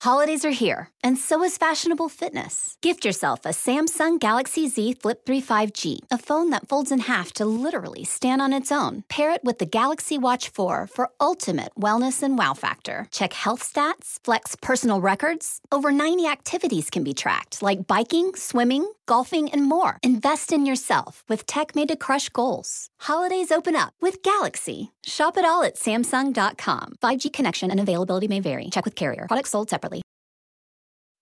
Holidays are here, and so is fashionable fitness. Gift yourself a Samsung Galaxy Z Flip 3 5G, a phone that folds in half to literally stand on its own. Pair it with the Galaxy Watch 4 for ultimate wellness and wow factor. Check health stats, flex personal records. Over 90 activities can be tracked, like biking, swimming, golfing, and more. Invest in yourself with tech made to crush goals. Holidays open up with Galaxy. Shop it all at Samsung.com. 5G connection and availability may vary. Check with carrier. Products sold separately.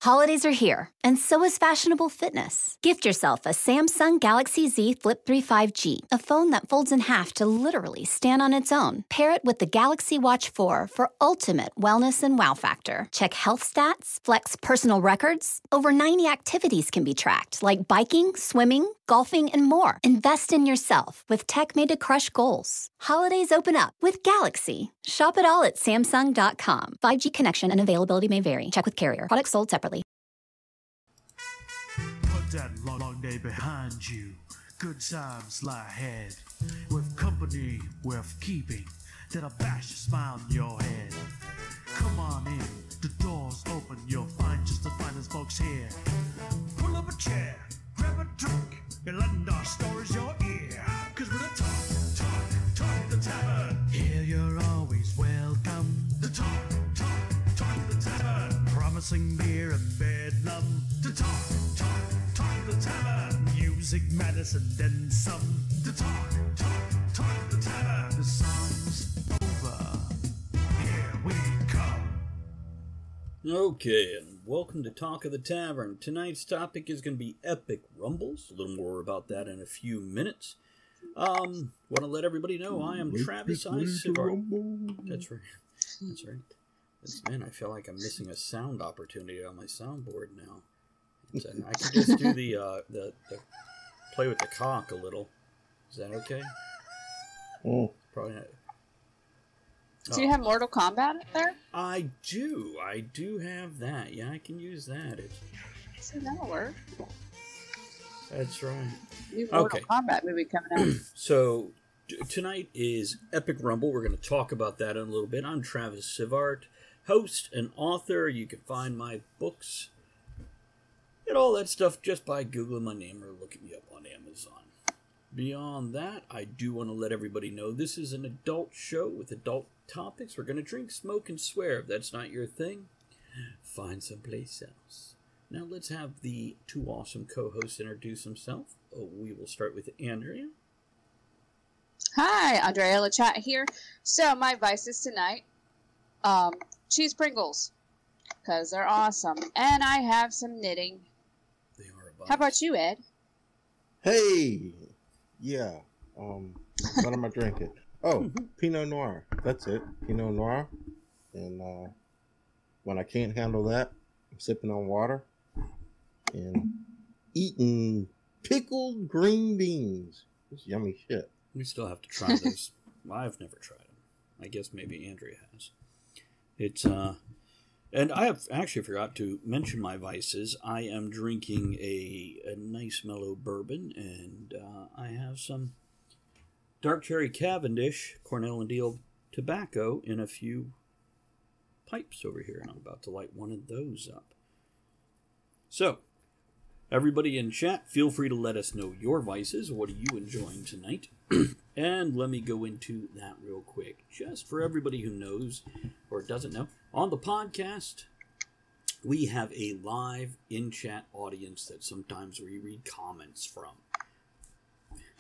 Holidays are here, and so is fashionable fitness. Gift yourself a Samsung Galaxy Z Flip 3 5G, a phone that folds in half to literally stand on its own. Pair it with the Galaxy Watch 4 for ultimate wellness and wow factor. Check health stats, flex personal records. Over 90 activities can be tracked, like biking, swimming, golfing, and more. Invest in yourself with tech made to crush goals. Holidays open up with Galaxy. Shop it all at Samsung.com. 5G connection and availability may vary. Check with carrier. Products sold separately. Put that long day behind you. Good times lie ahead. With company worth keeping, that'll bash a smile on your head. Come on in, the door's open. You'll find just the finest folks here. Pull up a chair, grab a drink, and lend our stories your ear. Cause we're the talk the tavern. Here you're always welcome. The talk the tavern. Promising beer and bedlam. The talk the tavern. Music, medicine, then some. The talk the tavern. The song's over. Here we come. Okay, and welcome to Talk of the Tavern. Tonight's topic is going to be epic rumbles. A little more about that in a few minutes. Want to let everybody know I am Travis I. Sivart. That's right. Man, I feel like I'm missing a sound opportunity on my soundboard now. I can just do the play with the cock a little. Is that okay? Probably not. Do you have Mortal Kombat there? I do have that. Yeah, I can use that. So that'll work. That's right. New Mortal Kombat movie coming out. So tonight is Epic Rumble. We're going to talk about that in a little bit. I'm Travis Sivart, host and author. You can find my books and all that stuff just by Googling my name or looking me up on Amazon. Beyond that, I do want to let everybody know this is an adult show with adult topics. We're going to drink, smoke, and swear. If that's not your thing, find someplace else. Now let's have the two awesome co-hosts introduce themselves. We will start with Andrea. Hi, Andrea LaChat here. So my vices tonight, cheese Pringles, because they're awesome. And I have some knitting. They are a vice. How about you, Ed? Hey! Yeah. What am I drinking? Oh, Pinot Noir. That's it. Pinot Noir. And when I can't handle that, I'm sipping on water and eating pickled green beans. It's yummy shit. We still have to try those. I've never tried them. I guess maybe Andrea has. It's and I have actually forgot to mention my vices. I am drinking a nice mellow bourbon, and I have some dark cherry Cavendish, Cornell and Deal tobacco in a few pipes over here, and I'm about to light one of those up. So, everybody in chat, feel free to let us know your vices. What are you enjoying tonight? And let me go into that real quick. Just for everybody who knows or doesn't know, on the podcast, we have a live in-chat audience that sometimes we read comments from.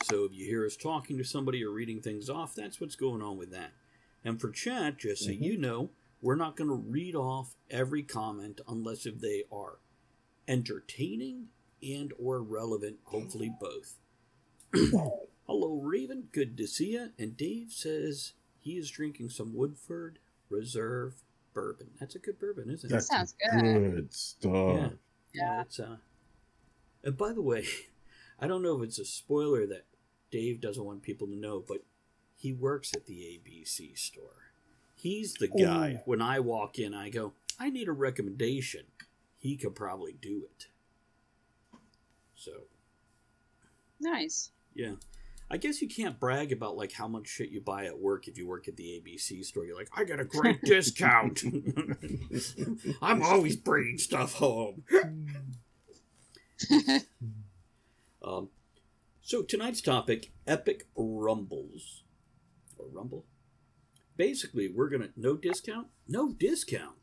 So if you hear us talking to somebody or reading things off, that's what's going on with that. And for chat, just so you know, we're not going to read off every comment unless if they are entertaining and or relevant, hopefully both. Hello, Raven. Good to see you. And Dave says he is drinking some Woodford Reserve bourbon. That's a good bourbon, isn't it? That sounds good. Good stuff. Yeah. It's and by the way, I don't know if it's a spoiler that Dave doesn't want people to know, but he works at the ABC store. He's the guy. When I walk in, I go, I need a recommendation. He could probably do it. So. Nice. Yeah. I guess you can't brag about like how much shit you buy at work if you work at the ABC store. You're like, I get a great discount. I'm always bringing stuff home. So tonight's topic, epic rumbles. Or rumble? Basically, we're going to... No discount? No discount.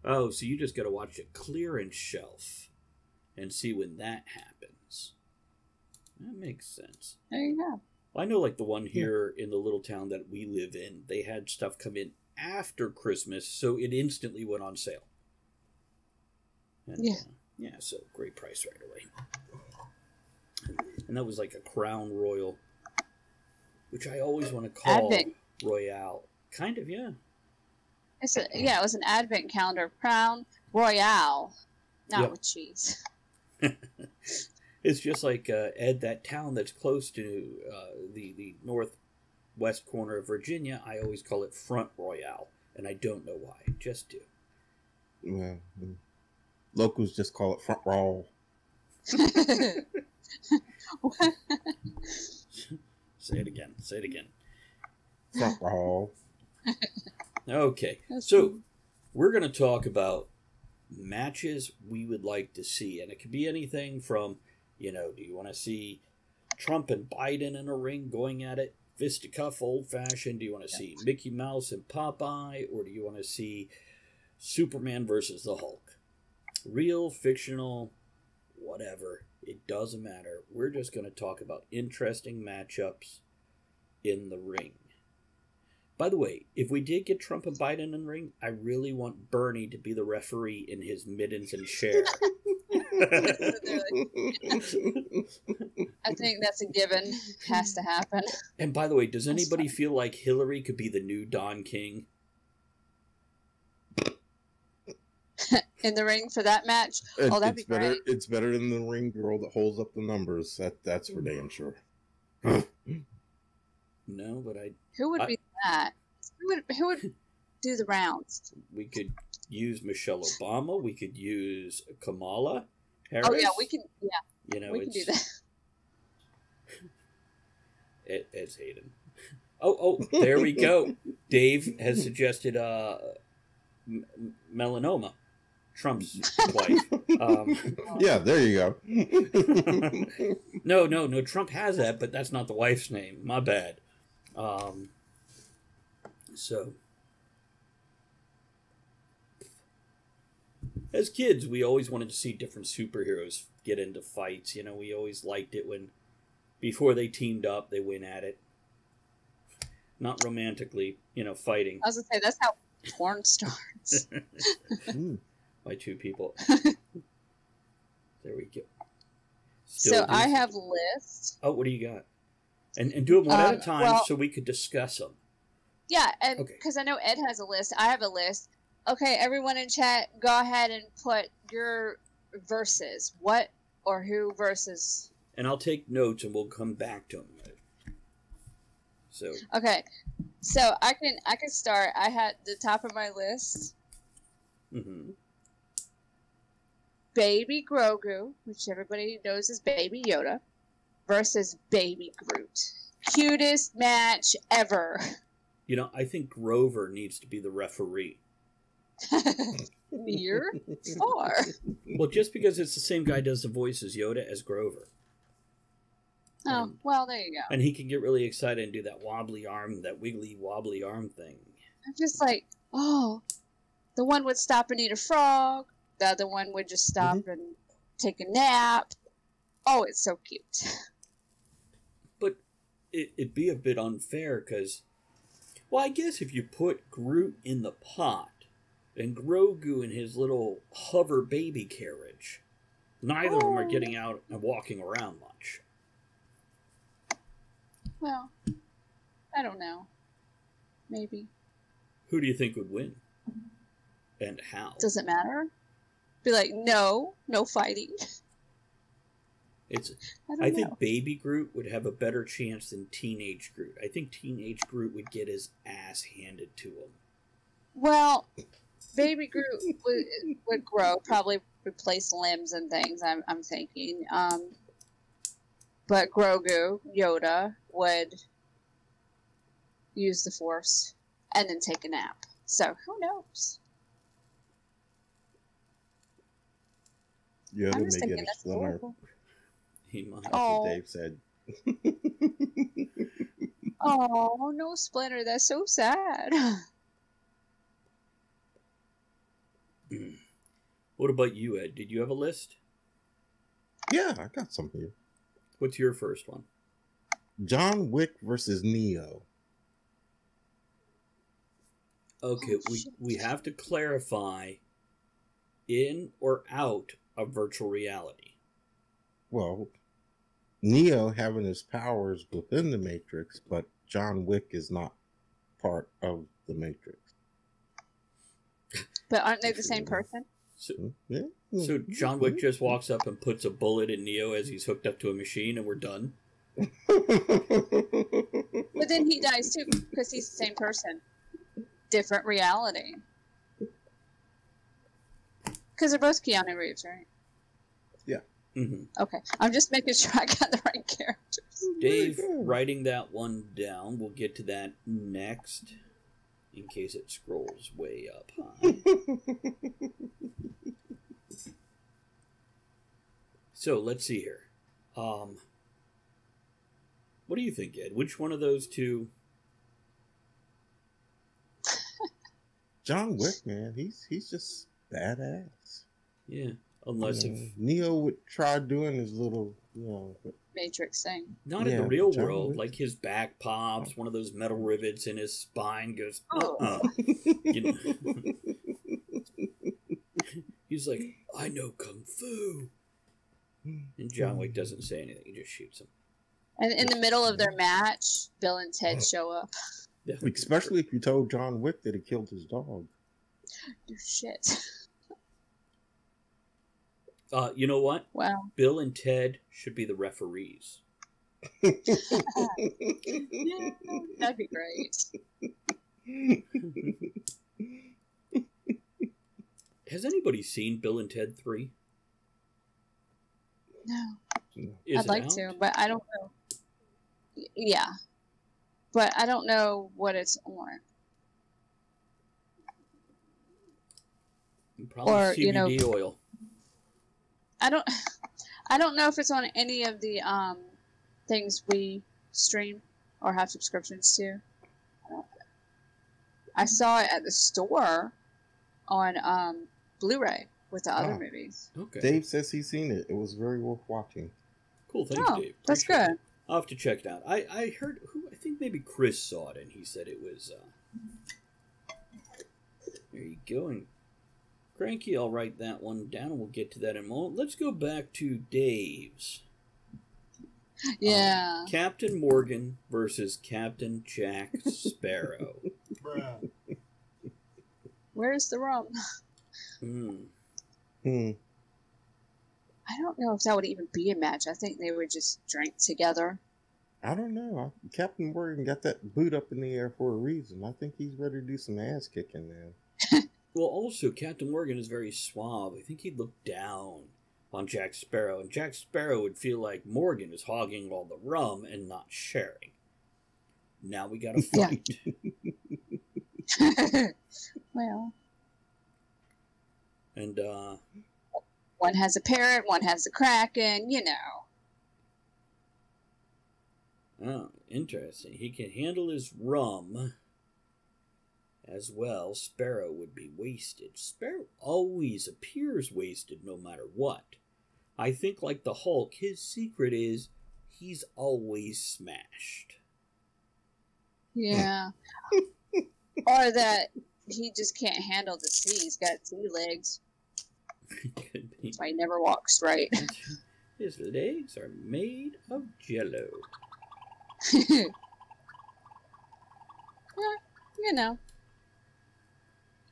Oh, so you just got to watch a clearance shelf and see when that happens. That makes sense. There you go. I know, like, the one here in the little town that we live in, they had stuff come in after Christmas, so it instantly went on sale. And, yeah, so great price right away. And that was like a Crown Royal, which I always want to call Advent. Royale. Kind of, yeah. It was an Advent calendar of Crown Royale, not with cheese. It's just like, Ed, that town that's close to the northwest corner of Virginia, I always call it Front Royale, and I don't know why. Just do. Well, locals just call it Front Roll. Say it again. Say it again. Front Roll. Okay, so we're going to talk about matches we would like to see, and it could be anything from, do you want to see Trump and Biden in a ring going at it, fisticuff, old-fashioned? Do you want to see Mickey Mouse and Popeye, or do you want to see Superman versus the Hulk? Real, fictional, whatever. It doesn't matter. We're just going to talk about interesting matchups in the ring. By the way, if we did get Trump and Biden in the ring, I really want Bernie to be the referee in his mittens and chair. I think that's a given. Has to happen. And by the way, does anybody feel like Hillary could be the new Don King? In the ring for that match? That'd be great. It's better than the ring girl that holds up the numbers. That's for damn sure. No, but Who would be that? Who would do the rounds? We could use Michelle Obama. We could use Kamala Harris. Oh yeah, we can. Yeah, we can do that. It's Hayden. Oh, there we go. Dave has suggested melanoma, Trump's wife. Yeah, there you go. No. Trump has that, but that's not the wife's name. My bad. So, as kids, we always wanted to see different superheroes get into fights. We always liked it when, before they teamed up, they went at it. Not romantically, fighting. I was gonna say, that's how porn starts. By two people. There we go. I have lists. Oh, what do you got? And do them one at a time so we could discuss them. Yeah, and because I know Ed has a list, I have a list. Okay, everyone in chat, go ahead and put your verses. What or who versus? And I'll take notes, and we'll come back to them. So okay, so I can start. I had the top of my list. Mm-hmm. Baby Grogu, which everybody knows is Baby Yoda, versus Baby Groot. Cutest match ever. I think Grover needs to be the referee. Near? Far? Well, just because it's the same guy does the voice as Yoda as Grover. Oh, well, there you go. And he can get really excited and do that wiggly wobbly arm thing. I'm just like, the one would stop and eat a frog. The other one would just stop and take a nap. Oh, it's so cute. But it'd be a bit unfair because, well, I guess if you put Groot in the pot and Grogu in his little hover baby carriage, neither of them are getting out and walking around much. Well, I don't know. Maybe. Who do you think would win? And how? Does it matter? Be like, no fighting. I think Baby Groot would have a better chance than Teenage Groot. I think Teenage Groot would get his ass handed to him. Well, Baby Groot would grow, probably replace limbs and things. I'm thinking. But Grogu, Yoda, would use the Force and then take a nap. So who knows? Yoda I'm just may get thinking a that's splinter. adorable. He might. That's Oh. what Dave said. Oh, no Splinter. That's so sad. What about you, Ed? Did you have a list? Yeah, I got some here. What's your first one? John Wick versus Neo. Okay, we have to clarify in or out of virtual reality. Well, Neo having his powers within the Matrix, but John Wick is not part of the Matrix. But aren't they the same person? So, Yeah. so John Wick just walks up and puts a bullet in Neo as he's hooked up to a machine, and we're done. But then he dies too, because he's the same person. Different reality. Because they're both Keanu Reeves, right? Yeah. Mm-hmm. Okay. I'm just making sure I got the right characters. Dave, writing that one down. We'll get to that next, in case it scrolls way up high. So, let's see here. What do you think, Ed? Which one of those two? John Wick, man, he's just badass. Yeah, unless if Neo would try doing his little, Matrix thing. not in the real John world, Wick. like his back pops, one of those metal rivets in his spine goes, Oh. You know. He's like, I know Kung Fu. And John Wick doesn't say anything, he just shoots him. And in the middle of their match, Bill and Ted show up. Yeah. Especially if you told John Wick that he killed his dog. Shit. You know what? Wow. Bill and Ted should be the referees. Yeah, that'd be great. Has anybody seen Bill and Ted 3? No. Is I'd it like out? to, but I don't know. Yeah. But I don't know what it's on. Probably Or, CBD oil. I don't know if it's on any of the things we stream or have subscriptions to. I saw it at the store on Blu-ray with the other movies. Okay. Dave says he's seen it. It was very worth watching. Cool, thank you, Dave. That's Appreciate good. it. I'll have to check it out. I heard, I think maybe Chris saw it, and he said it was, there you go. And Cranky, I'll write that one down, and we'll get to that in a moment. Let's go back to Dave's. Yeah. Captain Morgan versus Captain Jack Sparrow. Bruh. Where's the rum? I don't know if that would even be a match. I think they would just drink together. I don't know. Captain Morgan got that boot up in the air for a reason. I think he's ready to do some ass kicking now. Well, also, Captain Morgan is very suave. I think he'd look down on Jack Sparrow, and Jack Sparrow would feel like Morgan is hogging all the rum and not sharing. Now we got a fight. Well. And, one has a parrot, one has a kraken, Oh, interesting. He can handle his rum as well. Sparrow would be wasted. Sparrow always appears wasted no matter what. I think, like the Hulk, his secret is he's always smashed. Yeah. Or that he just can't handle the sea. He's got sea legs. Could be. That's why he never walks straight. His legs are made of jello. Yeah,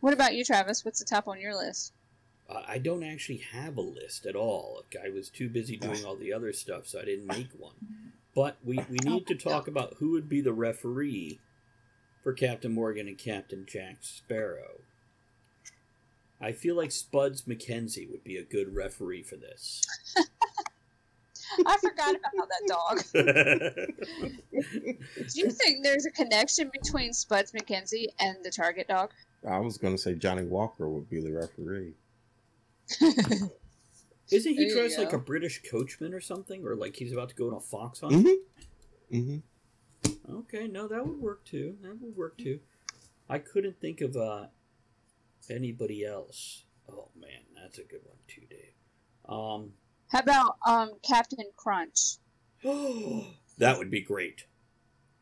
What about you, Travis? What's the top on your list? I don't actually have a list at all. I was too busy doing all the other stuff, so I didn't make one. But we need to talk about who would be the referee for Captain Morgan and Captain Jack Sparrow. I feel like Spuds McKenzie would be a good referee for this. I forgot about that dog. Do you think there's a connection between Spuds McKenzie and the target dog? I was going to say Johnny Walker would be the referee. Isn't he dressed like a British coachman or something? Or like he's about to go on a fox hunt? Mm-hmm. Mm-hmm. Okay, no, that would work too. I couldn't think of anybody else. Oh, man, that's a good one too, Dave. How about Captain Crunch? That would be great.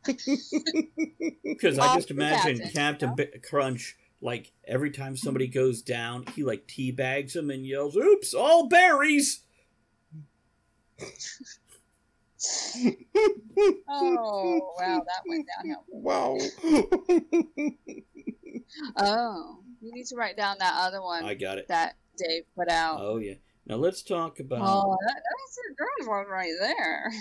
Because I just imagine Captain Crunch, like, every time somebody goes down, he, like, teabags them and yells, "Oops, all berries!" Oh, wow, that went downhill. Wow. Oh, you need to write down that other one. I got it. That Dave put out. Oh, yeah. Now, let's talk about... Oh, that's a good one right there.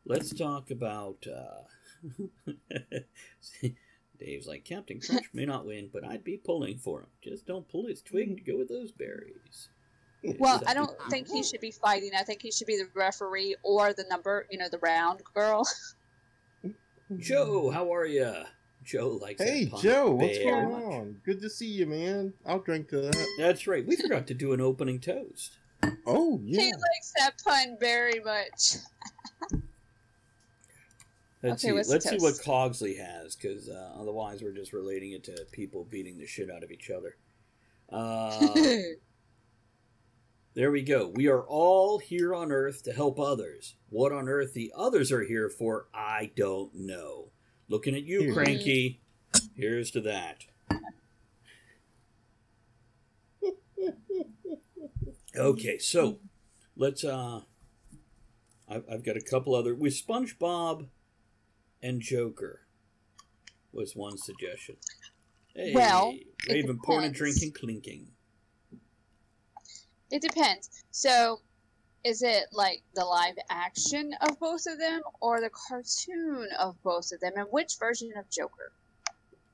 Let's talk about... Dave's like, Captain Crunch may not win, but I'd be pulling for him. Just don't pull his twig to go with those berries. Well, I don't think he should be fighting. I think he should be the referee or the number, the round girl. Joe, how are you? Joe likes Hey, Joe, what's going on? Good to see you, man. I'll drink to that. That's right. We forgot to do an opening toast. Oh, yeah. He likes that pun very much. Let's see what Cogsley has, because otherwise we're just relating it to people beating the shit out of each other. There we go. We are all here on Earth to help others. What on earth the others are here for, I don't know. Looking at you, Cranky. Here's to that. Okay, so let's I've got a couple other with SpongeBob and Joker was one suggestion. Hey, well, Raven pouring and drinking, clinking. It depends. So, is it like the live action of both of them or the cartoon of both of them? And which version of Joker?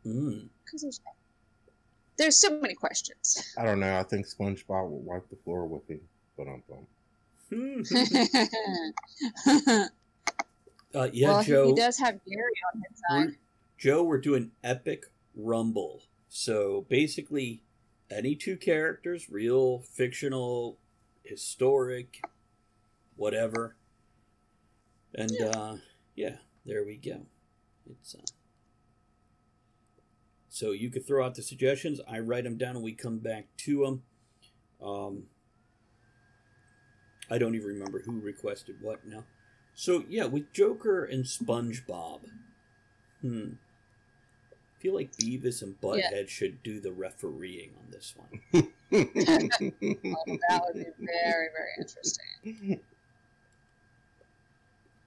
Because there's so many questions. I don't know. I think SpongeBob will wipe the floor with him, but I'm bummed. Yeah, well, Joe. He does have Gary on his side. Joe, we're doing Epic Rumble. So, basically... any two characters, real, fictional, historic, whatever. And, yeah, there we go. It's so you could throw out the suggestions. I write them down and we come back to them. I don't even remember who requested what now. So, yeah, with Joker and SpongeBob. I feel like Beavis and Butthead should do the refereeing on this one. That would be very, very interesting.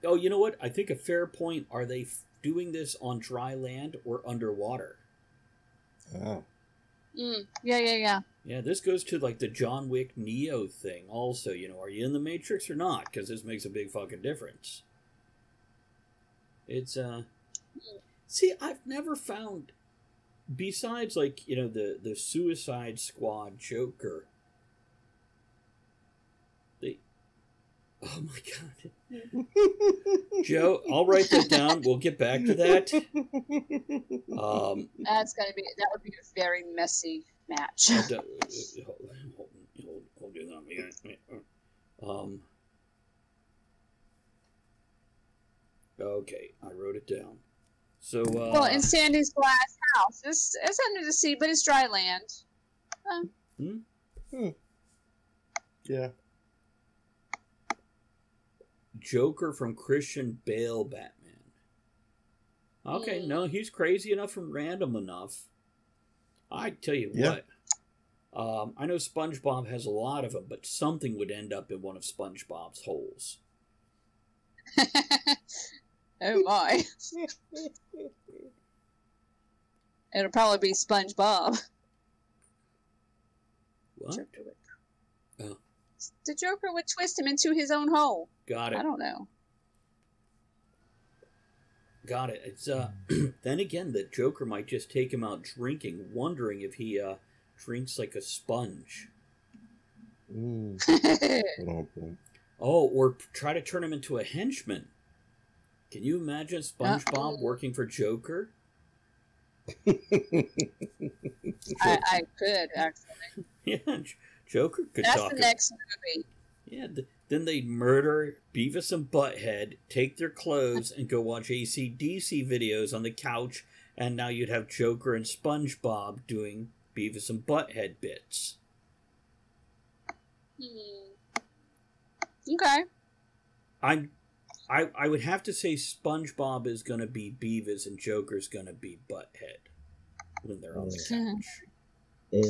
Oh, you know what? I think a fair point. Are they doing this on dry land or underwater? Oh. Yeah. Yeah, this goes to like the John Wick Neo thing also. Are you in the Matrix or not? Because this makes a big fucking difference. It's, see, I've never found, besides, like, the Suicide Squad Joker, oh my god. Joe, I'll write that down. We'll get back to that. That would be a very messy match. Hold on. Okay, I wrote it down. So, well, in Sandy's glass house, it's under the sea, but it's dry land. Yeah. Joker from Christian Bale Batman. Okay, no, he's crazy enough and random enough. I tell you what. I know SpongeBob has a lot of them, but something would end up in one of SpongeBob's holes. Oh my. It'll probably be SpongeBob. What? Oh. The Joker would twist him into his own hole. Got it. I don't know. Got it. It's then again, the Joker might just take him out drinking, wondering if he drinks like a sponge. Oh, or try to turn him into a henchman. Can you imagine SpongeBob working for Joker? I could, actually. Yeah, Joker could That's talk. the next movie. Yeah, then they'd murder Beavis and Butthead, take their clothes, and go watch AC/DC videos on the couch, and now you'd have Joker and SpongeBob doing Beavis and Butthead bits. Okay. I would have to say SpongeBob is going to be Beavis and Joker's going to be Butthead when they're on the couch.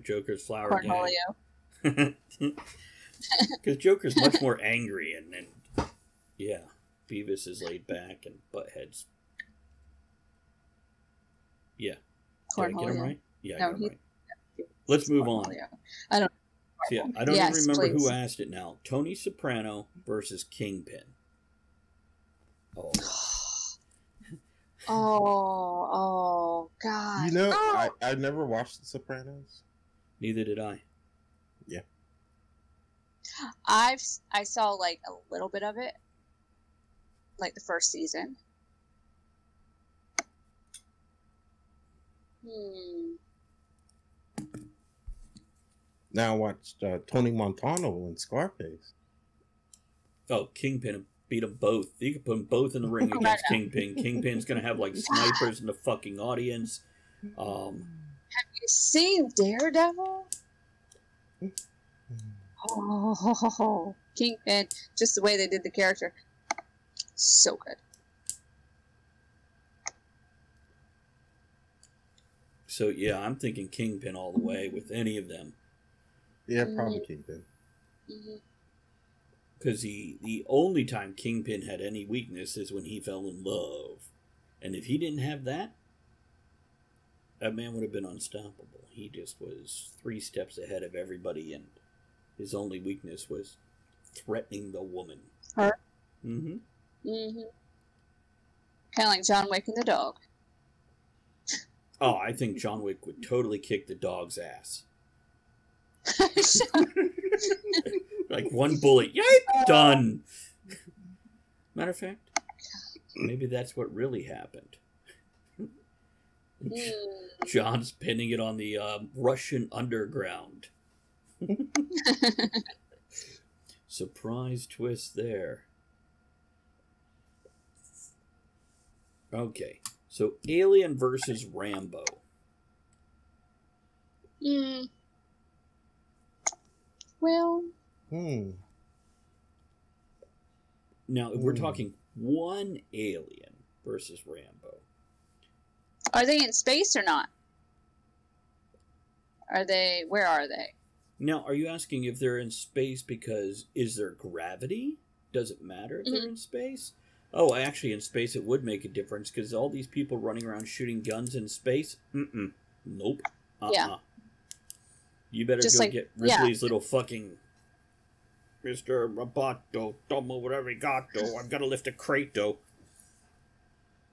Joker's Flower Gang. Because Joker's much more angry, and yeah, Beavis is laid back, and Butthead's... Yeah. Did I get him right? Yeah, I got him right. Let's move on. I don't even remember who asked it now. Tony Soprano versus Kingpin. Oh. Oh, God. You know, I never watched The Sopranos. Neither did I. Yeah. I saw, like, a little bit of it. Like, the first season. Now I watched Tony Montano and Scarface. Oh, Kingpin beat them both. You could put them both in the ring against Kingpin. Kingpin's gonna have like snipers in the fucking audience. Have you seen Daredevil? Oh, Kingpin! Just the way they did the character, so good. So yeah, I'm thinking Kingpin all the way with any of them. Yeah, probably Kingpin. Because the only time Kingpin had any weakness is when he fell in love. And if he didn't have that, that man would have been unstoppable. He just was 3 steps ahead of everybody, and his only weakness was threatening the woman. Her? Mm-hmm. Mm-hmm. Kind of like John Wick and the dog. Oh, I think John Wick would totally kick the dog's ass. Like one bullet, yipe, done. Matter of fact, maybe that's what really happened. John's pinning it on the Russian underground. Surprise twist there. Okay, so Alien versus Rambo. Well. Now, if we're talking one alien versus Rambo. Are they in space or not? Where are they? Now, are you asking if they're in space because is there gravity? Does it matter if they're in space? Oh, actually, in space it would make a difference because all these people running around shooting guns in space? Nope. Yeah. You better just go get Ripley's little fucking Mr. Roboto, Tomo, whatever you got, though. I've got to lift a crate, though.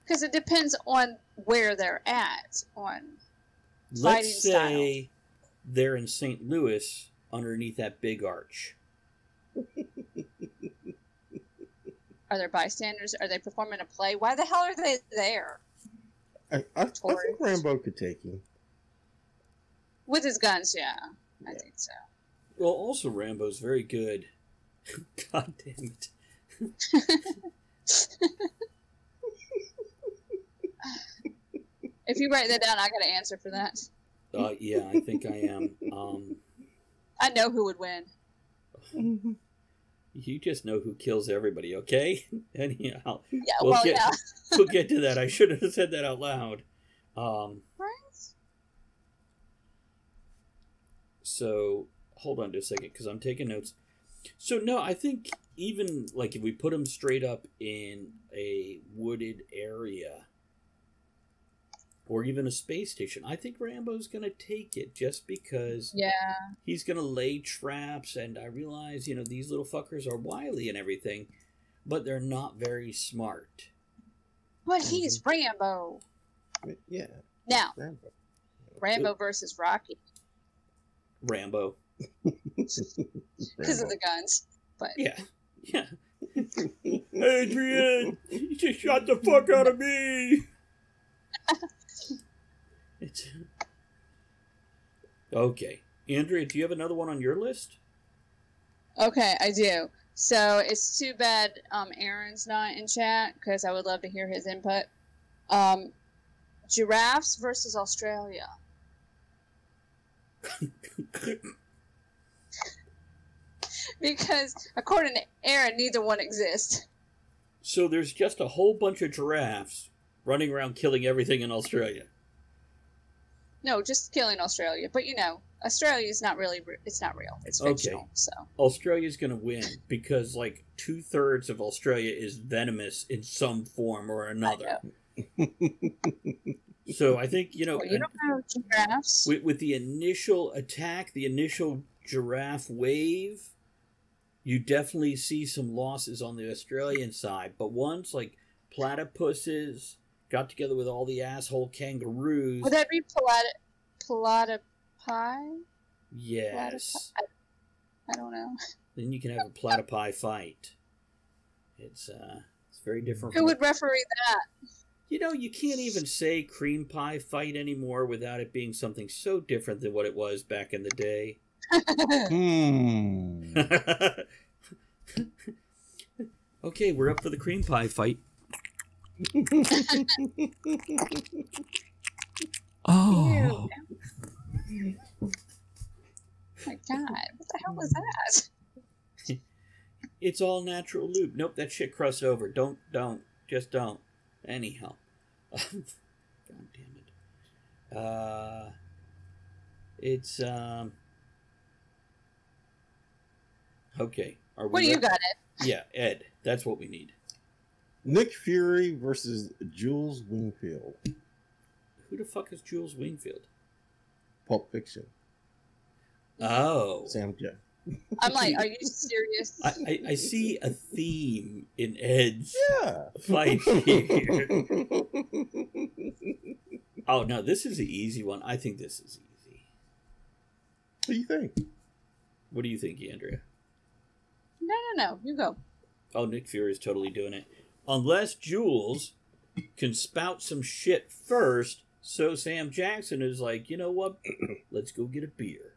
Because it depends on where they're at, on Let's say they're in St. Louis underneath that big arch. Are there bystanders? Are they performing a play? Why the hell are they there? I think Rambo could take him. With his guns, yeah. I think so. Well, also Rambo's very good. God damn it. If you write that down, I got an answer for that. Yeah, I think I am. I know who would win. You just know who kills everybody, okay? Anyhow, yeah, we'll get to that. I should have said that out loud. Right? So, hold on just a second, because I'm taking notes. So, no, I think even, like, if we put them straight up in a wooded area, or even a space station, I think Rambo's going to take it just because he's going to lay traps, and I realize, these little fuckers are wily and everything, but they're not very smart. But he's Rambo. Yeah. Now, Rambo versus Rocky. Rambo. Because of the guns. But yeah. Adrian, you just shot the fuck out of me. It's okay. Andrea, do you have another one on your list? okay, I do. So it's too bad Aaron's not in chat because I would love to hear his input. Giraffes versus Australia. Because according to Aaron, neither one exists. So there's just a whole bunch of giraffes running around killing everything in Australia. No, just killing Australia. But Australia is not really. It's not real. It's fictional. Okay. So Australia's going to win because like 2/3 of Australia is venomous in some form or another. So I think, well, you don't know giraffes. With the initial attack, the initial giraffe wave, you definitely see some losses on the Australian side. But once like platypuses got together with all the asshole kangaroos. Would that be platypi? Yes. I don't know. Then you can have a platypi fight. It's very different. Who would referee that? You can't even say cream pie fight anymore without it being something so different than what it was back in the day. Okay, we're up for the cream pie fight. Oh. Ew. My God, what the hell was that? It's all natural lube. Nope, that shit crust over. Don't. Just don't. Anyhow. God damn it. It's, okay. What do you got, Ed? Yeah, Ed. That's what we need. Nick Fury versus Jules Wingfield. Who the fuck is Jules Wingfield? Pulp Fiction. Oh. Sam Jackson. I'm like, are you serious? I see a theme in Ed's fight Yeah. here. Oh, no, this is the easy one. I think this is easy. What do you think? What do you think, Andrea? No. You go. Oh, Nick Fury is totally doing it. Unless Jules can spout some shit first, so Sam Jackson is like, you know what? Let's go get a beer.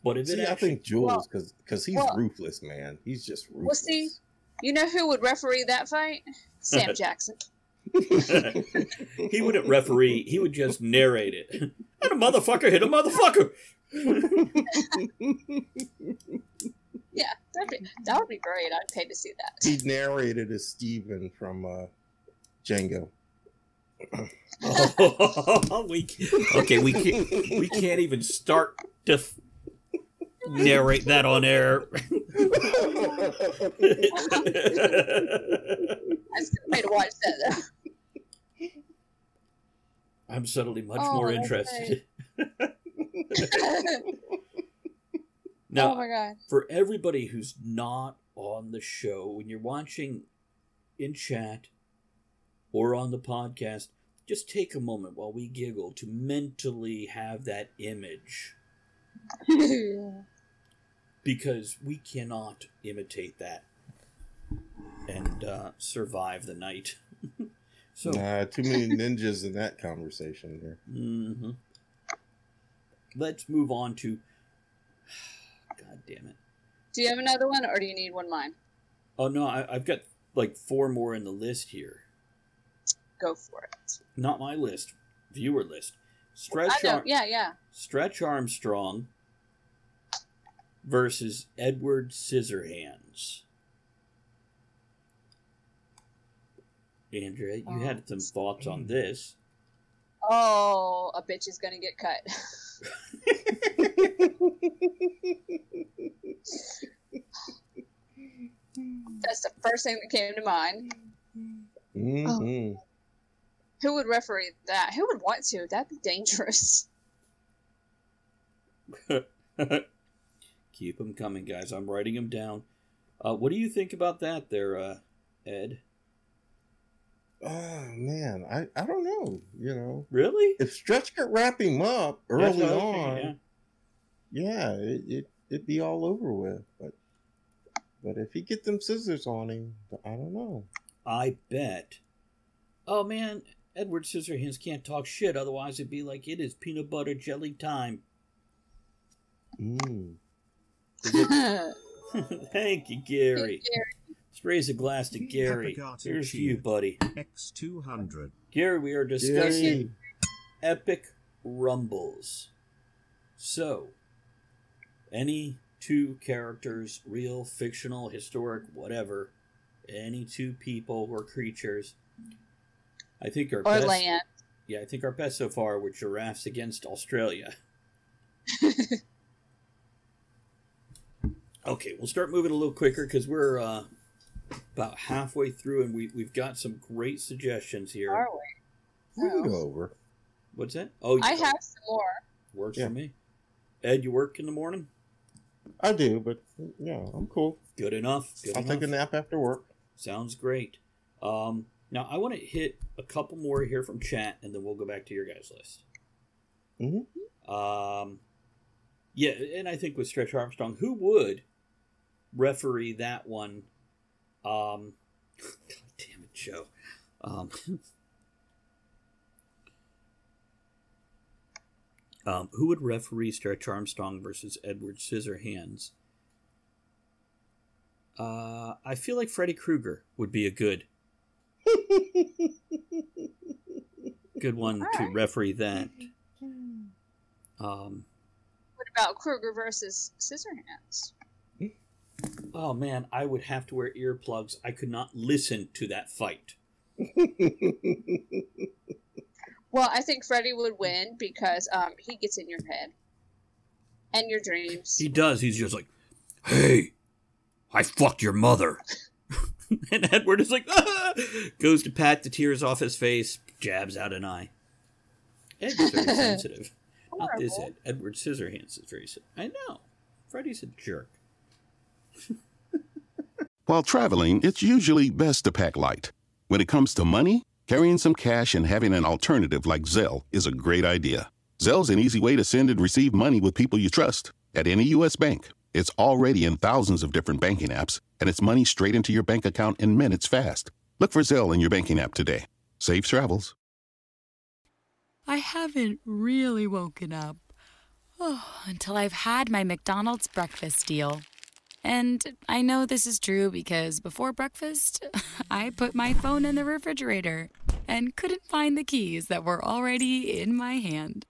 But if I think Jules, because he's ruthless, man. He's just ruthless. Well, see, you know who would referee that fight? Sam Jackson. He wouldn't referee. He would just narrate it. And a motherfucker hit a motherfucker. Yeah, that would be great. I'd pay to see that. He narrated as Steven from Django. we can't even start to narrate that on air. I still made to watch that. I'm suddenly much more interested. Now, oh my God. For everybody who's not on the show, when you're watching in chat or on the podcast, just take a moment while we giggle to mentally have that image. Because we cannot imitate that and survive the night. So too many ninjas in that conversation here. Mm-hmm. Let's move on to... God damn it. Do you have another one, or do you need one mine? Oh, no, I've got like 4 more in the list here. Go for it. Not my list. Viewer list. Yeah. Stretch Armstrong versus Edward Scissorhands. Andrea, you had some thoughts on this. Oh, a bitch is gonna get cut. That's the first thing that came to mind. Mm-hmm. Oh. Who would referee that? Who would want to? That'd be dangerous. Keep them coming, guys. I'm writing them down. What do you think about that there, Ed? Oh, man. I don't know, Really? If Stretch could wrap him up early on, yeah, it'd be all over with. But if he get them scissors on him, I don't know. I bet. Oh man, Edward Scissorhands can't talk shit. Otherwise, it'd be like it is peanut butter jelly time. Mm. Thank you, Gary. Let's raise a glass to Gary. Here's to you, buddy. X200. Gary, we are discussing epic rumbles. So, any two characters, real, fictional, historic, whatever, any two people or creatures. I think our best, land. Yeah, I think our best so far were giraffes against Australia. Okay, we'll start moving a little quicker because we're about halfway through, and we've got some great suggestions here. Are we? We can go over. What's that? Oh, I have some more. Works for me. Ed, you work in the morning? I do, but yeah, I'm cool. Good enough. I'll take a nap after work. Sounds great. Now, I want to hit a couple more here from chat, and then we'll go back to your guys' list. Mm-hmm. Yeah, and I think with Stretch Armstrong, who would referee that one? God damn it, Joe. Who would referee Stretch Armstrong versus Edward Scissorhands? I feel like Freddy Krueger would be a good one to referee that. What about Krueger versus Scissorhands? Oh man, I would have to wear earplugs. I could not listen to that fight. Well, I think Freddy would win because he gets in your head and your dreams. He does. He's just like, "Hey, I fucked your mother." And Edward is like, "Ah!" Goes to pat the tears off his face, jabs out an eye. Ed's very sensitive. Not this Ed. Edward Scissorhands is very sensitive. I know. Freddy's a jerk. While traveling, it's usually best to pack light. When it comes to money, carrying some cash and having an alternative like Zelle is a great idea. Zelle's an easy way to send and receive money with people you trust. At any U.S. bank, it's already in thousands of different banking apps, and it's money straight into your bank account in minutes fast. Look for Zelle in your banking app today. Safe travels. I haven't really woken up until I've had my McDonald's breakfast deal. And I know this is true because before breakfast, I put my phone in the refrigerator and couldn't find the keys that were already in my hand.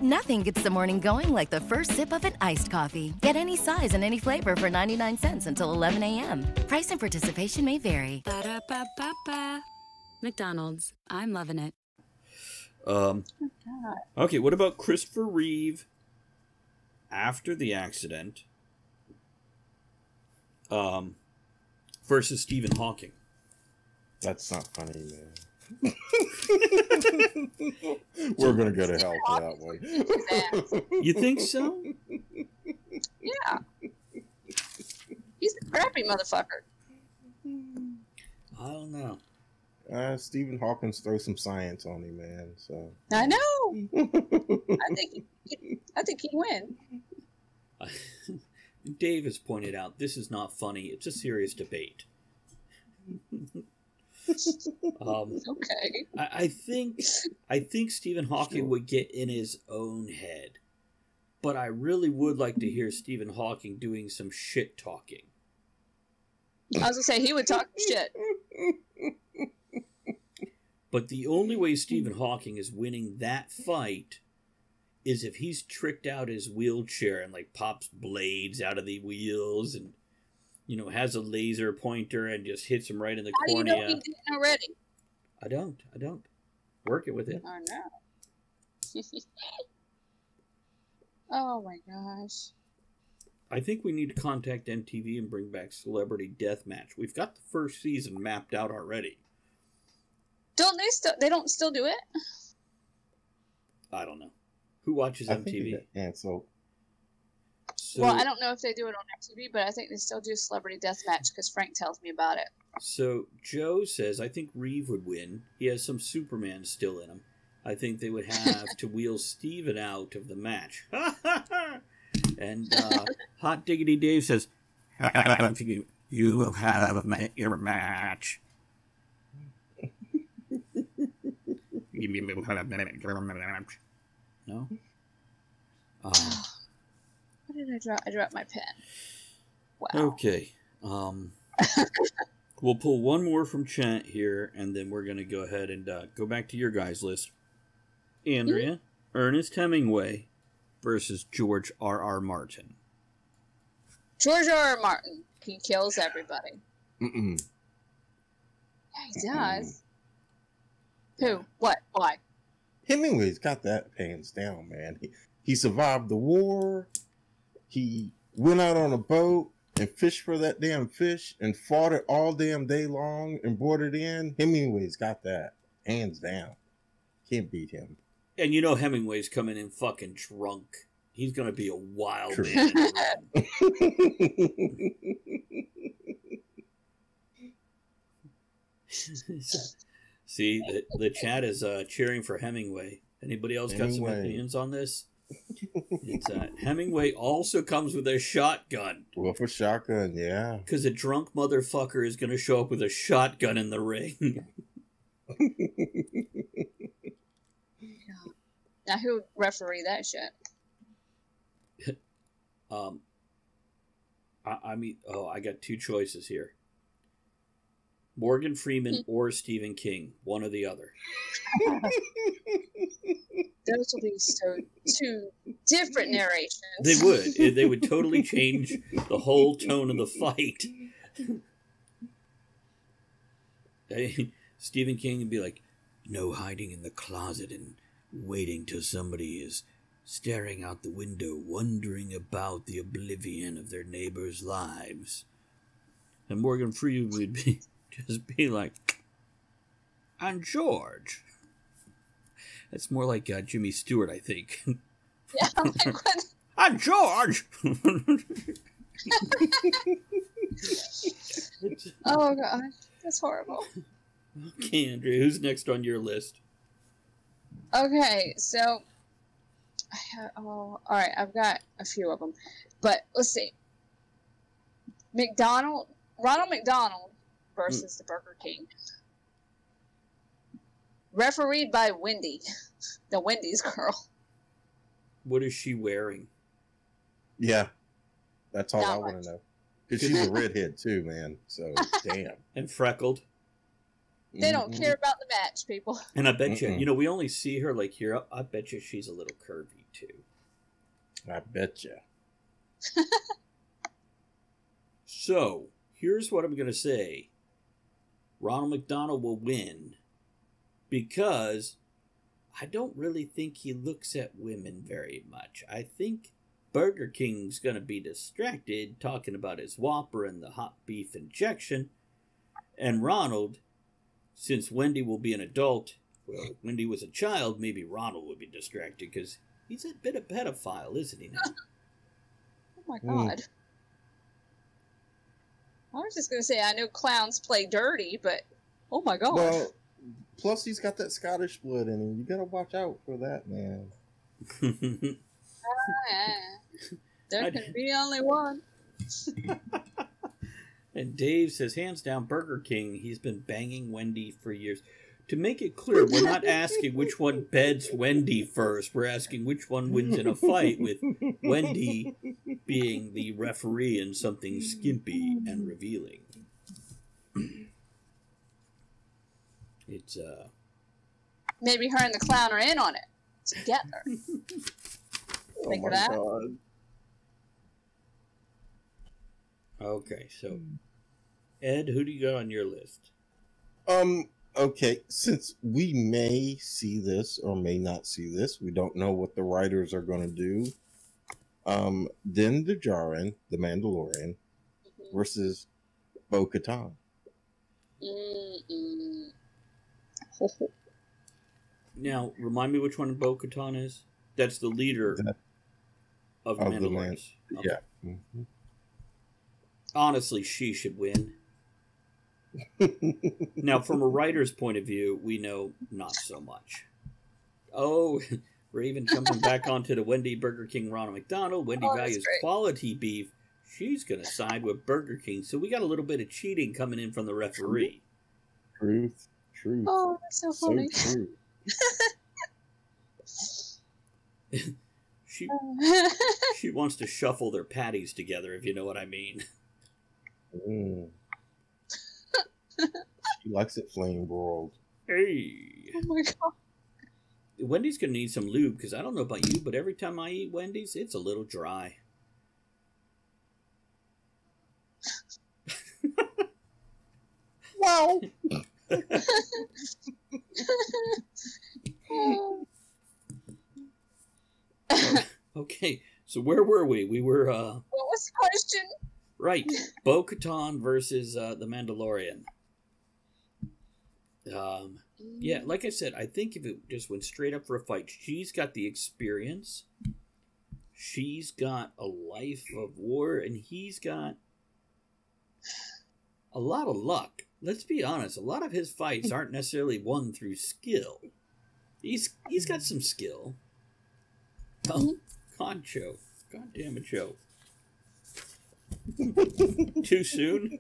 Nothing gets the morning going like the first sip of an iced coffee. Get any size and any flavor for 99 cents until 11 a.m. Price and participation may vary. Ba-da-ba-ba-ba. McDonald's. I'm loving it. Okay, what about Christopher Reeve after the accident versus Stephen Hawking? That's not funny, man. We're gonna go to hell for that one. You think so? Yeah. He's a crappy motherfucker. I don't know. Stephen Hawkins throw some science on him, man. So I know. I think he'd win. Dave has pointed out this is not funny. It's a serious debate. Okay. I think Stephen Hawking would get in his own head, but I really would like to hear Stephen Hawking doing some shit talking. I was gonna say he would talk shit. But the only way Stephen Hawking is winning that fight is if he's tricked out his wheelchair and like pops blades out of the wheels and, you know, has a laser pointer and just hits him right in the cornea. How do you know he didn't already? I don't. Work it with it. Oh no. Oh my gosh. I think we need to contact MTV and bring back Celebrity Deathmatch. We've got the first season mapped out already. Don't they still? They don't still do it? I don't know. Who watches MTV? So, well, I don't know if they do it on MTV, but I think they still do Celebrity Deathmatch because Frank tells me about it. So Joe says, I think Reeve would win. He has some Superman still in him. I think they would have to wheel Steven out of the match. And Hot Diggity Dave says, you will have your match. No? What did I drop? I dropped my pen. Wow. Okay. We'll pull one more from chat here, and then we're going to go ahead and go back to your guys' list. Andrea, Ernest Hemingway versus George R.R. Martin. George R.R. Martin. He kills everybody. Mm-mm. Yeah, he does. Who? What? Why? Hemingway's got that hands down, man. He survived the war. He went out on a boat and fished for that damn fish and fought it all damn day long and brought it in. Hemingway's got that hands down. Can't beat him. And you know Hemingway's coming in fucking drunk. He's going to be a wild man. See, the chat is cheering for Hemingway. Anybody else got some opinions on this? It's Hemingway also comes with a shotgun. With a shotgun, yeah. Because a drunk motherfucker is going to show up with a shotgun in the ring. Now who would referee that shit? I got two choices here. Morgan Freeman or Stephen King, one or the other. Those will be two different narrations. They would. They would totally change the whole tone of the fight. Stephen King would be like, no hiding in the closet and waiting till somebody is staring out the window, wondering about the oblivion of their neighbors' lives. And Morgan Freeman would just be like, and George. That's more like Jimmy Stewart, I think. Yeah, I'm like, what? And George! Oh, God. That's horrible. Okay, Andrea, who's next on your list? Okay, so... all right, I've got a few of them. But, let's see. Ronald McDonald versus the Burger King. Refereed by Wendy. The Wendy's girl. What is she wearing? Yeah. That's all I want to know. Because she's a redhead, too, man. So, damn. And freckled. They don't care about the match, people. And I bet you, we only see her like here. I bet you she's a little curvy, too. I bet you. So, here's what I'm going to say. Ronald McDonald will win because I don't really think he looks at women very much. I think Burger King's going to be distracted talking about his Whopper and the hot beef injection. And Ronald, since Wendy will be an adult, well, if Wendy was a child, maybe Ronald would be distracted because he's a bit of a pedophile, isn't he now? Oh my God. I was just going to say, I know clowns play dirty, but oh my God. Well, plus he's got that Scottish blood in him. You got to watch out for that, man. There can be only one. And Dave says, hands down, Burger King. He's been banging Wendy for years. To make it clear, we're not asking which one beds Wendy first. We're asking which one wins in a fight, with Wendy being the referee in something skimpy and revealing. It's, Maybe her and the clown are in on it together. Think of that? God. Okay, so Ed, who do you got on your list? Okay, since we may see this or may not see this, we don't know what the writers are going to do. Din Djarin, the Mandalorian, versus Bo-Katan. Now, remind me which one Bo-Katan is? That's the leader of the Mandalorians. Okay. Yeah. Mm-hmm. Honestly, she should win. Now, from a writer's point of view, we know not so much. Oh, Raven jumping back onto the Wendy, Burger King, Ronald McDonald. Wendy values quality beef. She's going to side with Burger King. So we got a little bit of cheating coming in from the referee. Truth. Oh, that's so funny. So true. She wants to shuffle their patties together, if you know what I mean. Mm. She likes it flame broiled. Hey. Oh my god. Wendy's going to need some lube, because I don't know about you, but every time I eat Wendy's, it's a little dry. Wow. Okay, so where were we? We were, What was the question? Right, Bo-Katan versus the Mandalorian. Yeah, like I said, I think if it just went straight up for a fight, she's got the experience. She's got a life of war, and he's got a lot of luck. Let's be honest, a lot of his fights aren't necessarily won through skill. He's got some skill. Oh, God, Joe. God damn it, Joe. Too soon?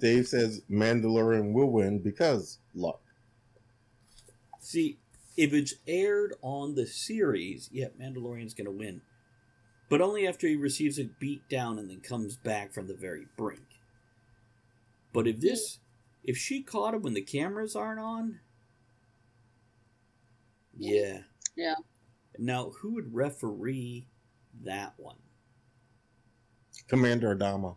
Dave says Mandalorian will win because luck. See, if it's aired on the series, yeah, Mandalorian's going to win. But only after he receives a beat down and then comes back from the very brink. But if she caught him when the cameras aren't on, yeah. Yeah. Now, who would referee that one? Commander Adama.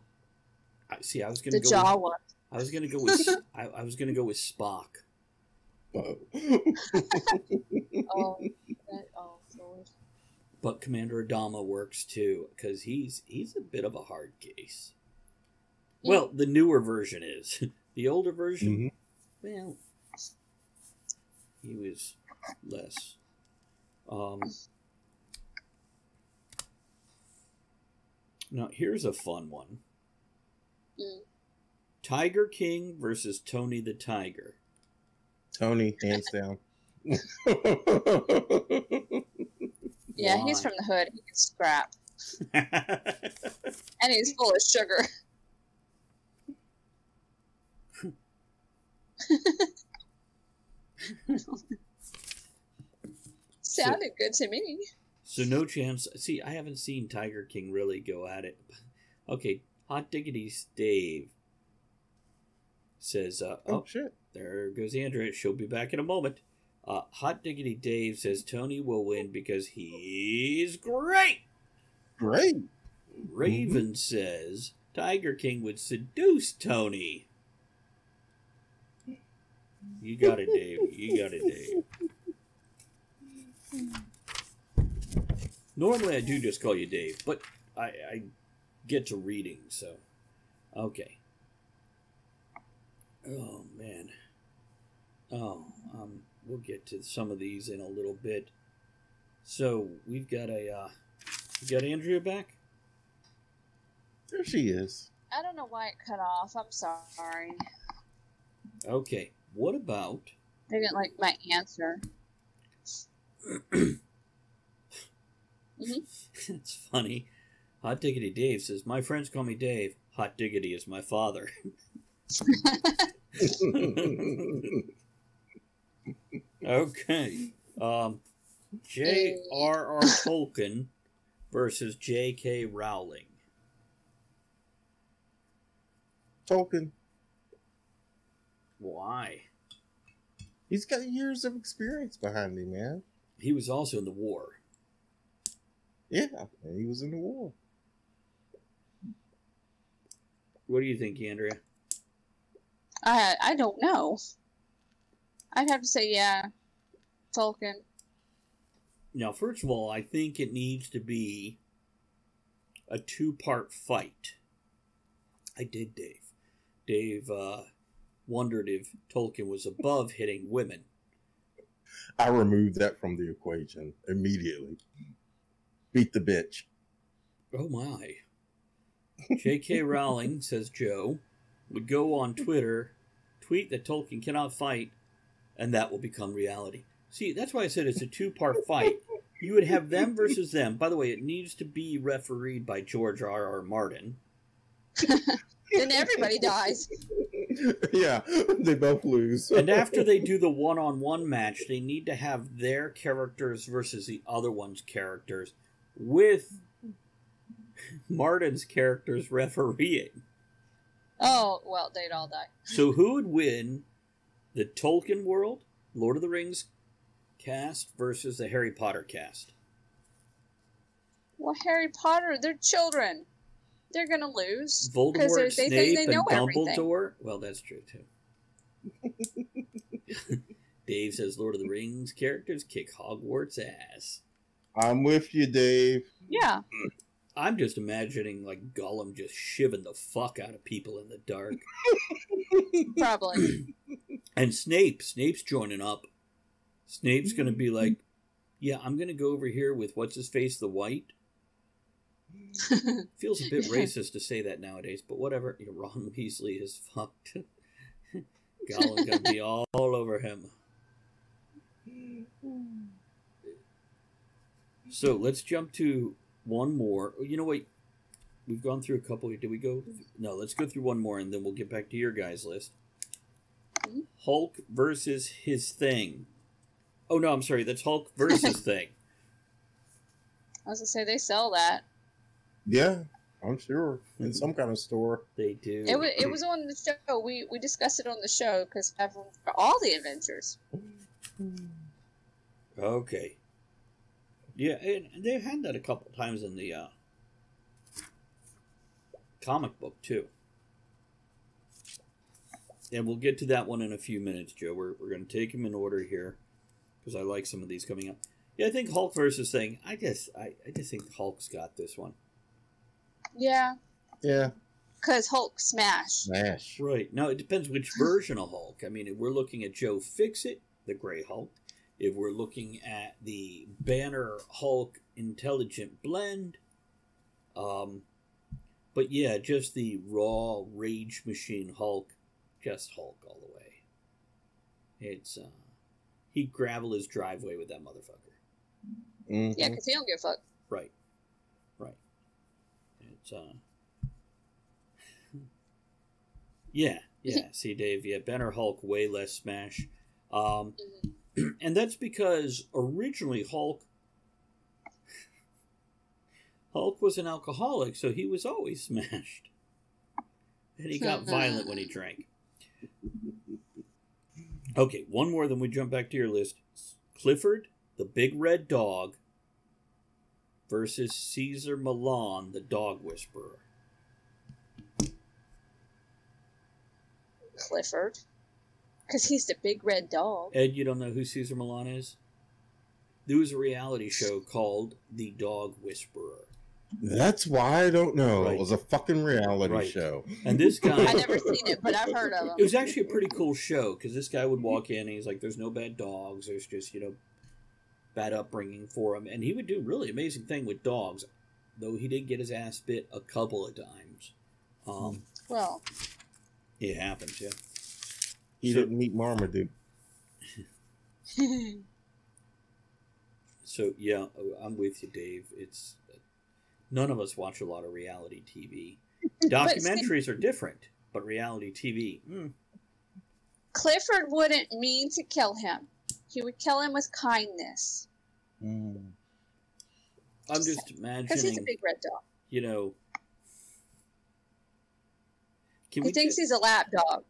See, I was going to The Jawa. I was going to go with I was going to go with Spock. Oh, Lord. But Commander Adama works too, because he's a bit of a hard case. Yeah. Well, the newer version is. The older version, well, he was less. Now, here's a fun one. Tiger King versus Tony the Tiger. Tony, hands down. Yeah, Why? he's from the hood. He can scrap. And he's full of sugar. Sounded good to me. So no chance. See, I haven't seen Tiger King really go at it. Okay, Hot Diggity's Dave says, oh, shit. There goes Andrea. She'll be back in a moment. Hot Diggity Dave says Tony will win because he's great. Great. Raven says Tiger King would seduce Tony. You got it, Dave. You got it, Dave. Normally I do just call you Dave, but I get to reading, so. Okay. Oh, man. Oh, we'll get to some of these in a little bit. So, we've got you got Andrea back? There she is. I don't know why it cut off. I'm sorry. Okay. What about... They didn't like my answer. It's funny. Hot Diggity Dave says, my friends call me Dave. Hot Diggity is my father. Okay. J.R.R. Tolkien versus J.K. Rowling. Tolkien. Why? He's got years of experience behind him, man. He was also in the war. Yeah, and he was in the war. What do you think, Andrea? I don't know. I'd have to say, yeah, Tolkien. Now, first of all, I think it needs to be a two-part fight. I did, Dave. Dave wondered if Tolkien was above hitting women. I removed that from the equation immediately. Beat the bitch. Oh, my. J.K. Rowling, says Joe, would go on Twitter tweet that Tolkien cannot fight, and that will become reality. See, that's why I said it's a two-part fight. You would have them versus them. By the way, it needs to be refereed by George R.R. Martin. Then everybody dies. Yeah, they both lose. And after they do the one-on-one match, they need to have their characters versus the other one's characters, with Martin's characters refereeing. Oh, well, they'd all die. So who would win the Tolkien world, Lord of the Rings cast versus the Harry Potter cast? Well, Harry Potter, they're children. They're going to lose. Voldemort, They Snape, think they know and everything. Dumbledore? Well, that's true, too. Dave says Lord of the Rings characters kick Hogwarts ass. I'm with you, Dave. Yeah. I'm just imagining, like, Gollum just shivving the fuck out of people in the dark. Probably. And Snape's joining up. Snape's going to be like, yeah, I'm going to go over here with what's-his-face, the White. Feels a bit racist to say that nowadays, but whatever. Ron Weasley is fucked. Gollum's going to be all over him. So let's jump to one more. You know what? We've gone through a couple. Did we go? No, let's go through one more, and then we'll get back to your guys' list. Hulk versus his thing. Oh, no, I'm sorry. That's Hulk versus Thing. I was going to say, they sell that. Yeah, I'm sure. In some kind of store. They do. It was on the show. We discussed it on the show because for all the adventures. Okay. Yeah, and they've had that a couple times in the comic book, too. And we'll get to that one in a few minutes, Joe. We're going to take them in order here, because I like some of these coming up. Yeah, I think Hulk versus Thing. I just think Hulk's got this one. Yeah. Yeah. Because Hulk smash. Right. Now, it depends which version of Hulk. I mean, if we're looking at Joe Fixit, the Gray Hulk, if we're looking at the Banner Hulk Intelligent Blend, but yeah, just the raw Rage Machine Hulk, just Hulk all the way. It's, he'd gravel his driveway with that motherfucker. Mm-hmm. Yeah, because he don't give a fuck. Right. It's, yeah. See, Dave, yeah, Banner Hulk, way less smash. And that's because originally Hulk was an alcoholic, so he was always smashed. And he got violent when he drank. Okay, one more, then we jump back to your list. Clifford, the big red dog, versus Caesar Milan, the dog whisperer. Clifford. Because he's the big red dog. Ed, you don't know who Caesar Milan is? There was a reality show called The Dog Whisperer. That's why I don't know. Right. It was a fucking reality show. And this guy... I never seen it, but I've heard of him. It was actually a pretty cool show, because this guy would walk in and he's like, there's no bad dogs, there's just, bad upbringing for him. And he would do really amazing thing with dogs, though he did get his ass bit a couple of times. Well. It happens, yeah. He didn't meet Marmaduke. So, yeah, I'm with you, Dave. It's none of us watch a lot of reality TV. Documentaries are different, but reality TV, Clifford wouldn't mean to kill him. He would kill him with kindness. I'm just imagining... Because he's a big red dog. He thinks he's a lap dog.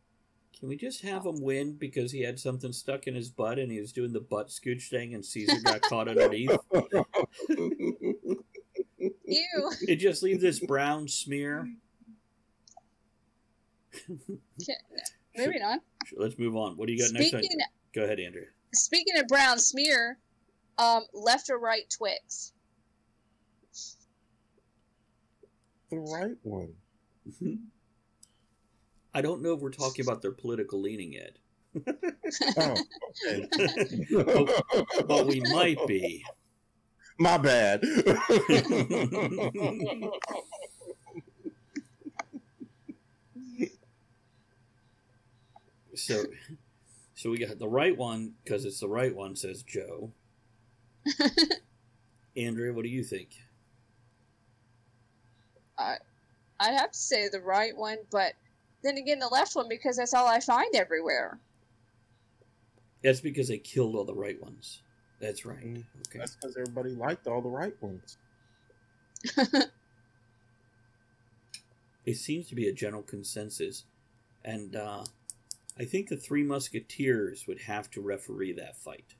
Can we just have him win because he had something stuck in his butt and he was doing the butt scooch thing and Caesar got caught underneath? Ew. It just leaves this brown smear. Maybe not. Let's move on. What do you got next time? Go ahead, Andrea. Speaking of brown smear, left or right Twix? The right one. I don't know if we're talking about their political leaning, Ed. Oh, okay. But we might be. My bad. So we got the right one, because it's the right one, says Joe. Andrea, what do you think? I'd have to say the right one, but then again, the left one, because that's all I find everywhere. That's because they killed all the right ones. That's right. Okay. That's because everybody liked all the right ones. It seems to be a general consensus. And I think the Three Musketeers would have to referee that fight.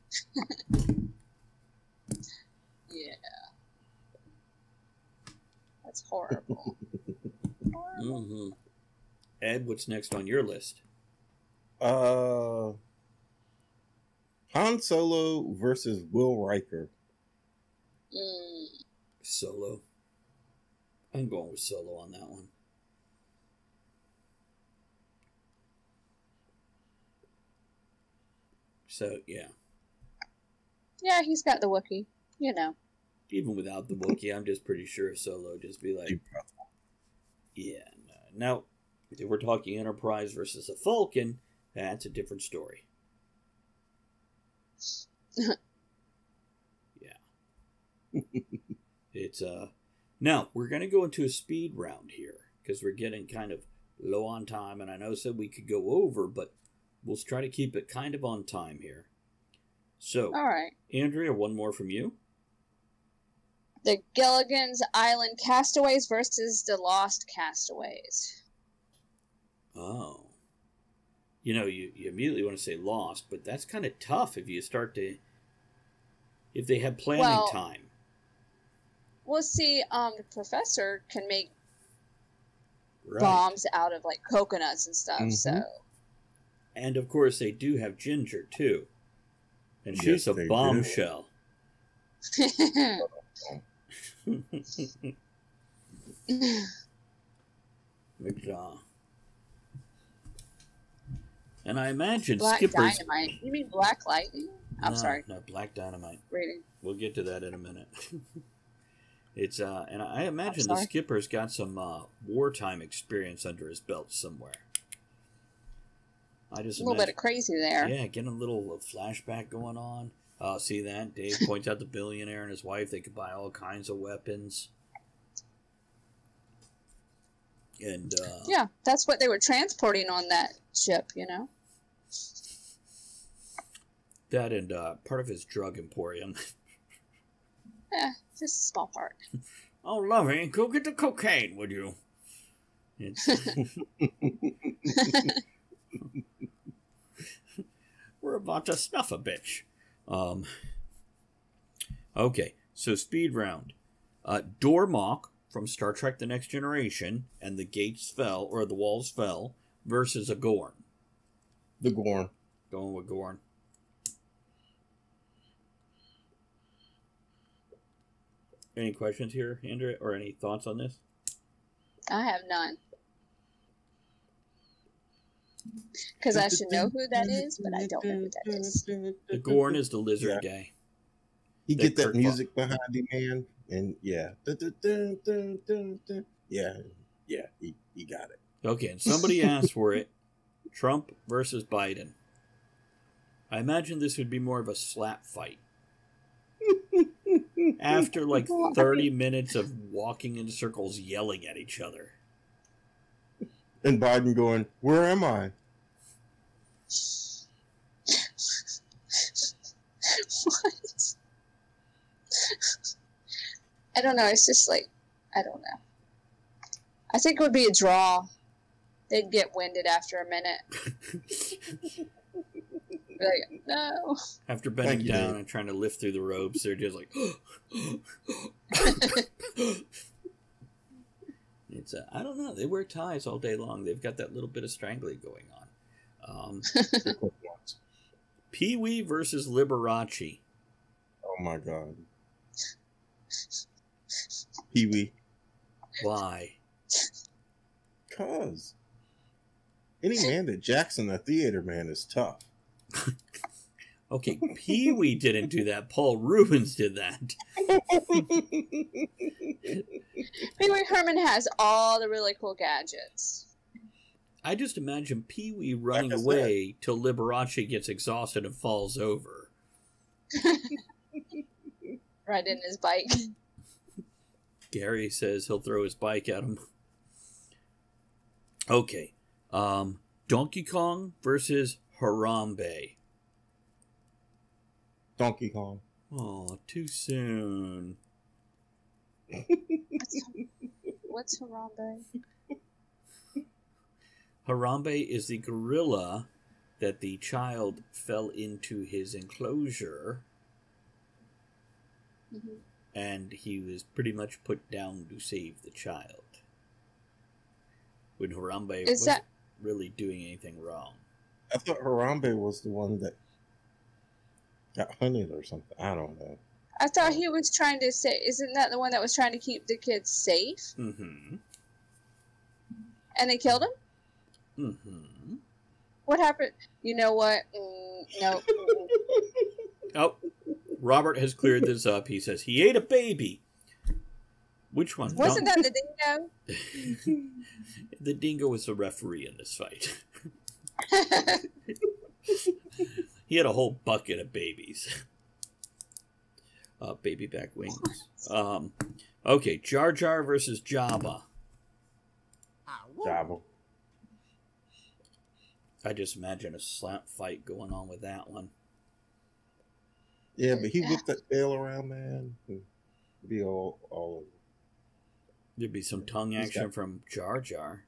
Yeah. That's horrible. Mm-hmm. Ed, what's next on your list? Han Solo versus Will Riker. Solo. I'm going with Solo on that one. So, yeah. Yeah, he's got the Wookiee, you know. Even without the Wookiee, I'm just pretty sure Solo just be like, yeah. No. Now, if we're talking Enterprise versus a Falcon, that's a different story. Yeah. It's, now, we're going to go into a speed round here, because we're getting kind of low on time, and I know I said we could go over, but we'll try to keep it kind of on time here. So, all right. Andrea, one more from you. The Gilligan's Island Castaways versus the Lost Castaways. Oh. You know, you immediately want to say Lost, but that's kind of tough if you start to... If they have planning time. Well, see, the professor can make bombs out of, like, coconuts and stuff, so... And, of course, they do have Ginger, too. And she's a bombshell. And I imagine Black Skipper's... Dynamite. You mean Black Lightning? I'm sorry. No, Black Dynamite. Rating. We'll get to that in a minute. It's and I imagine the Skipper's got some wartime experience under his belt somewhere. I just a little bit of crazy there. Yeah, getting a little flashback going on. See that? Dave points out the billionaire and his wife. They could buy all kinds of weapons. And yeah, that's what they were transporting on that ship, you know. That and part of his drug emporium. Yeah, just a small part. Oh, lovey, go get the cocaine, would you? We're about to snuff a bitch. Okay, so speed round. Dormock from Star Trek The Next Generation and the gates fell, or the walls fell, versus a Gorn. The Gorn. Going with Gorn. Any questions here, Andrea, or any thoughts on this? I have none. Because I should know who that is, but I don't know who that is. The Gorn is the lizard guy. You get that music behind him, man, and yeah. Yeah, he got it. Okay, and somebody asked for it. Trump versus Biden. I imagine this would be more of a slap fight. After like 30 minutes of walking in circles yelling at each other. And Biden going, where am I? What? I don't know. It's just like, I don't know. I think it would be a draw. They'd get winded after a minute. Like, no. After bending down and trying to lift through the ropes, they're just like, it's I don't know. They wear ties all day long. They've got that little bit of strangling going on. Pee-wee versus Liberace. Oh my God. Pee-wee. Why? Cause any man that jacks in the theater, man, is tough. Okay, Pee-wee didn't do that. Paul Rubens did that. Pee-wee Herman has all the really cool gadgets. I just imagine Pee-wee running away till Liberace gets exhausted and falls over. Riding his bike. Gary says he'll throw his bike at him. Okay. Donkey Kong versus Harambe. Donkey Kong. Oh, too soon. What's Harambe? Harambe is the gorilla that the child fell into his enclosure, and he was pretty much put down to save the child. When Harambe wasn't really doing anything wrong. I thought Harambe was the one that got hunted or something. I don't know. I thought he was trying to say, isn't that the one that was trying to keep the kids safe? Mm-hmm. And they killed him? Mm-hmm. What happened? You know what? No. Oh, Robert has cleared this up. He says he ate a baby. Which one? Wasn't that the dingo? The dingo was the referee in this fight. He had a whole bucket of babies. Baby back wings. Okay, Jar Jar versus Jabba. Jabba. I just imagine a slap fight going on with that one. Yeah, but he whipped that tail around, man. It'd be all over. There'd be some tongue action from Jar Jar.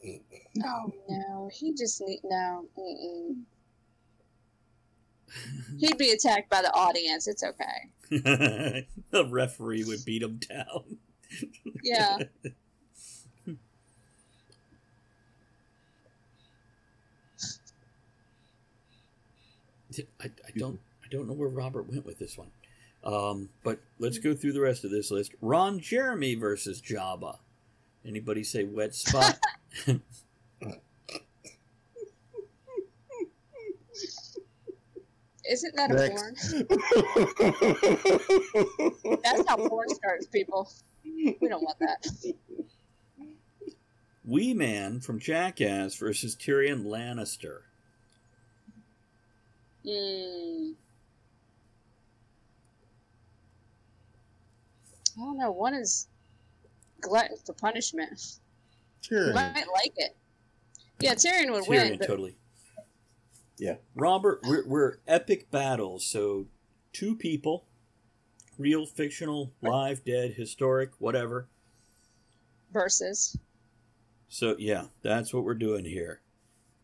Oh, no. He just need... No. Mm-mm. He'd be attacked by the audience. It's okay. The referee would beat him down. Yeah. I don't know where Robert went with this one. But let's go through the rest of this list. Ron Jeremy versus Jabba. Anybody say wet spot? Isn't that a porn? That's how porn starts, people. We don't want that. Wee Man from Jackass versus Tyrion Lannister. I don't know. One is glutton for punishment. Tyrion. You might like it. Yeah, Tyrion would win. But... Totally. Yeah. Robert, we're epic battles. So 2 people, real, fictional, live, dead, historic, whatever. Versus. So, yeah, that's what we're doing here.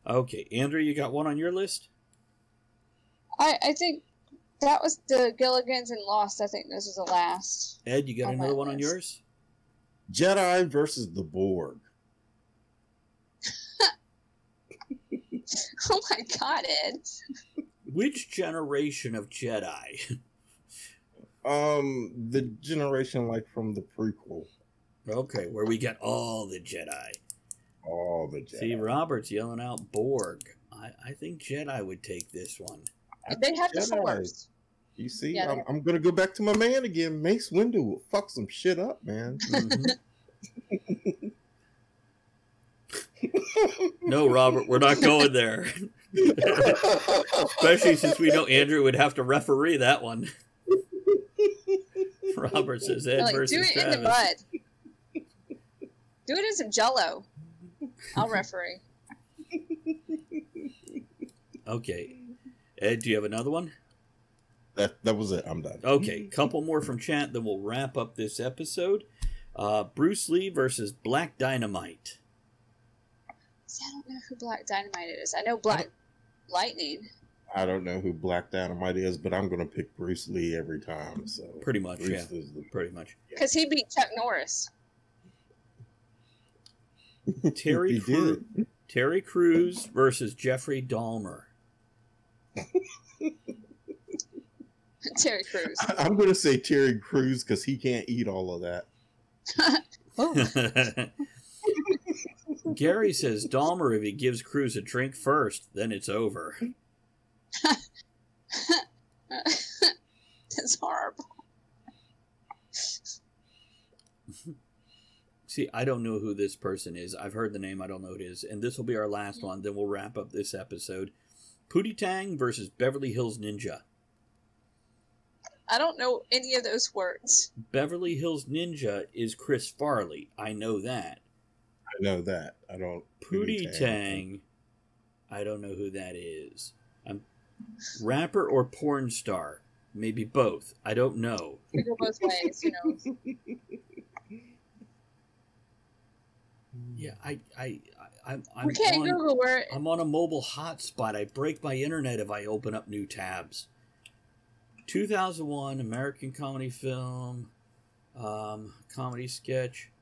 Okay, Andrea, you got one on your list? I think that was the Gilligans and Lost. I think this was the last. Ed, you got another one on yours? Jedi versus the Borg. Oh my God, Ed. Which generation of Jedi? The generation like from the prequel. Okay, where we get all the Jedi. All the Jedi. See, Robert's yelling out Borg. I think Jedi would take this one. They have the Force. You see, yeah, I'm going to go back to my man again. Mace Windu will fuck some shit up, man. Mm-hmm. No, Robert, we're not going there. Especially since we know Andrew would have to referee that one. Robert says Ed versus do it Travis. in the mud. Do it in some Jell-O. I'll referee. Okay. Ed, do you have another one? That was it. I'm done. Okay, couple more from chat, then we'll wrap up this episode. Bruce Lee versus Black Dynamite. See, I don't know who Black Dynamite is. I know Black Lightning. I don't know who Black Dynamite is, but I'm going to pick Bruce Lee every time. So pretty much, Bruce yeah. Pretty much. Because he beat Chuck Norris. Terry Crews versus Jeffrey Dahmer. Terry Crews. I'm going to say Terry Crews because he can't eat all of that. Gary says Dahmer, if he gives Crews a drink first, then it's over. That's horrible. See, I don't know who this person is. I've heard the name. I don't know who it is. And this will be our last one. Then we'll wrap up this episode. Pootie Tang versus Beverly Hills Ninja. I don't know any of those words. Beverly Hills Ninja is Chris Farley. I know that. I know that. I don't. Pootie Tang. I don't know who that is. Rapper or porn star? Maybe both. I don't know. Could go both ways, you know. Yeah, I'm we can't on, Google where. I'm on a mobile hotspot. I break my internet if I open up new tabs. 2001 American comedy film, comedy sketch.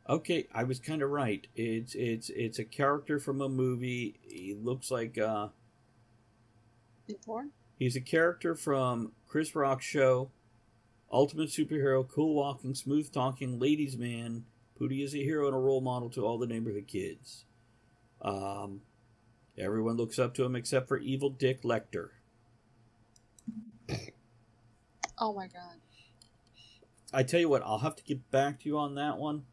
Okay, I was kind of right. It's a character from a movie. He looks like In porn? He's a character from Chris Rock's show, Ultimate Superhero, Cool Walking, Smooth Talking, Ladies Man. Pootie is a hero and a role model to all the neighborhood kids. Everyone looks up to him except for Evil Dick Lecter. Oh my god. I tell you what, I'll have to get back to you on that one.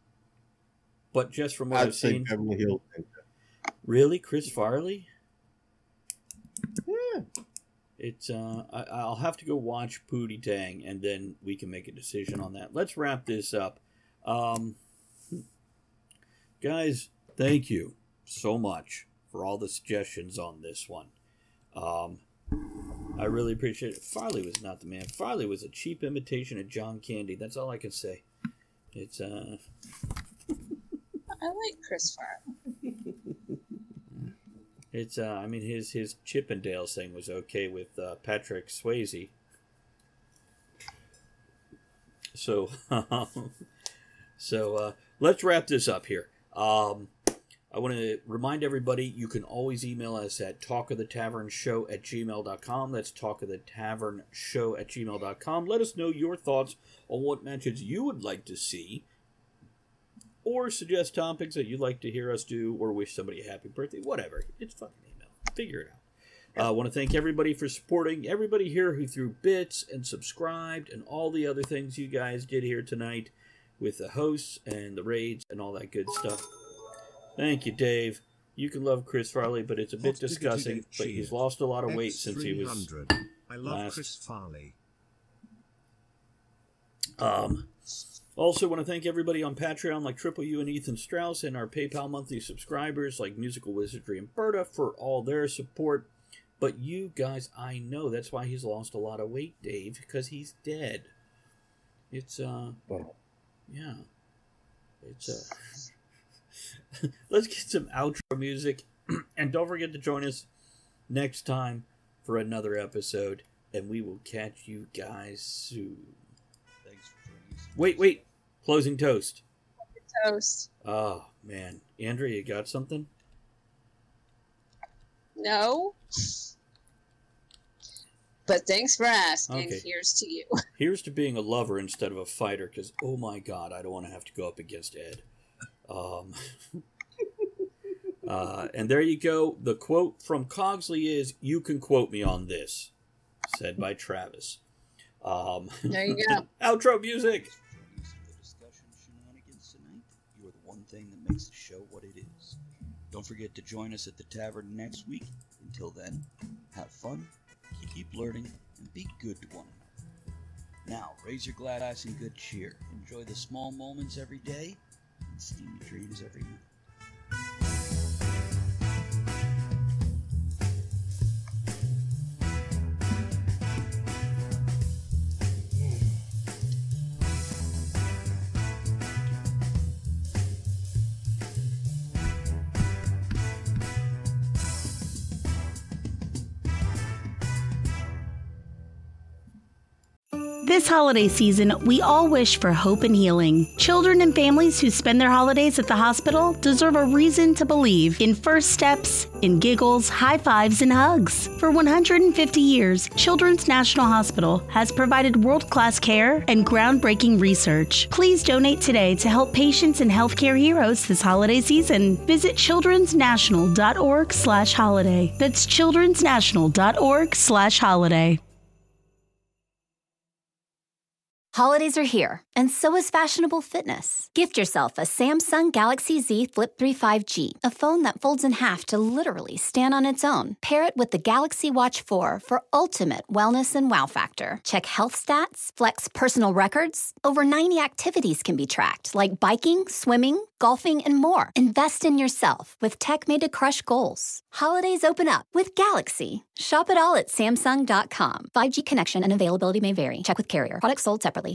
But just from what I've seen... Beverly Hills Ninja. Really? Chris Farley? Yeah. It's I'll have to go watch Pootie Tang, and then we can make a decision on that. Let's wrap this up. Guys, thank you so much for all the suggestions on this one. I really appreciate it. Farley was not the man. Farley was a cheap imitation of John Candy. That's all I can say. It's I like Chris Farley. It's I mean his Chippendales thing was okay with Patrick Swayze. So let's wrap this up here. I want to remind everybody you can always email us at talkofthetavernshow@gmail.com. That's talkofthetavernshow@gmail.com. Let us know your thoughts on what matches you would like to see, or suggest topics that you'd like to hear us do, or wish somebody a happy birthday, whatever. It's fucking email. Figure it out. I want to thank everybody for supporting, everybody here who threw bits and subscribed and all the other things you guys did here tonight with the hosts and the raids and all that good stuff. Thank you, Dave. You can love Chris Farley, but it's a bit disgusting, but he's lost a lot of weight since he was I love Chris Farley. Also want to thank everybody on Patreon like Triple U and Ethan Strauss, and our PayPal monthly subscribers like Musical Wizardry and Berta for all their support. But you guys, I know that's why he's lost a lot of weight, Dave, because he's dead. It's yeah. It's let's get some outro music, and don't forget to join us next time for another episode, and we will catch you guys soon. Thanks for joining us. Wait. Closing toast. Toast. Oh, man. Andrea, you got something? No. But thanks for asking. Okay. Here's to you. Here's to being a lover instead of a fighter, because, oh my God, I don't want to have to go up against Ed. And there you go. The quote from Cogsley is, "You can quote me on this," said by Travis. There you go. Outro music. You are the one thing that makes the show what it is. Don't forget to join us at the tavern next week. Until then, have fun, keep learning, and be good to one another. Now, raise your glad eyes and good cheer. Enjoy the small moments every day, and steamy dreams every night. This holiday season, we all wish for hope and healing. Children and families who spend their holidays at the hospital deserve a reason to believe in first steps, in giggles, high fives, and hugs. For 150 years, Children's National Hospital has provided world-class care and groundbreaking research. Please donate today to help patients and healthcare heroes this holiday season. Visit childrensnational.org/holiday. That's childrensnational.org/holiday. Holidays are here, and so is fashionable fitness. Gift yourself a Samsung Galaxy Z Flip 3 5G, a phone that folds in half to literally stand on its own. Pair it with the Galaxy Watch 4 for ultimate wellness and wow factor. Check health stats, flex personal records. Over 90 activities can be tracked, like biking, swimming, golfing, and more. Invest in yourself with tech made to crush goals. Holidays open up with Galaxy. Shop it all at Samsung.com. 5G connection and availability may vary. Check with carrier. Products sold separately.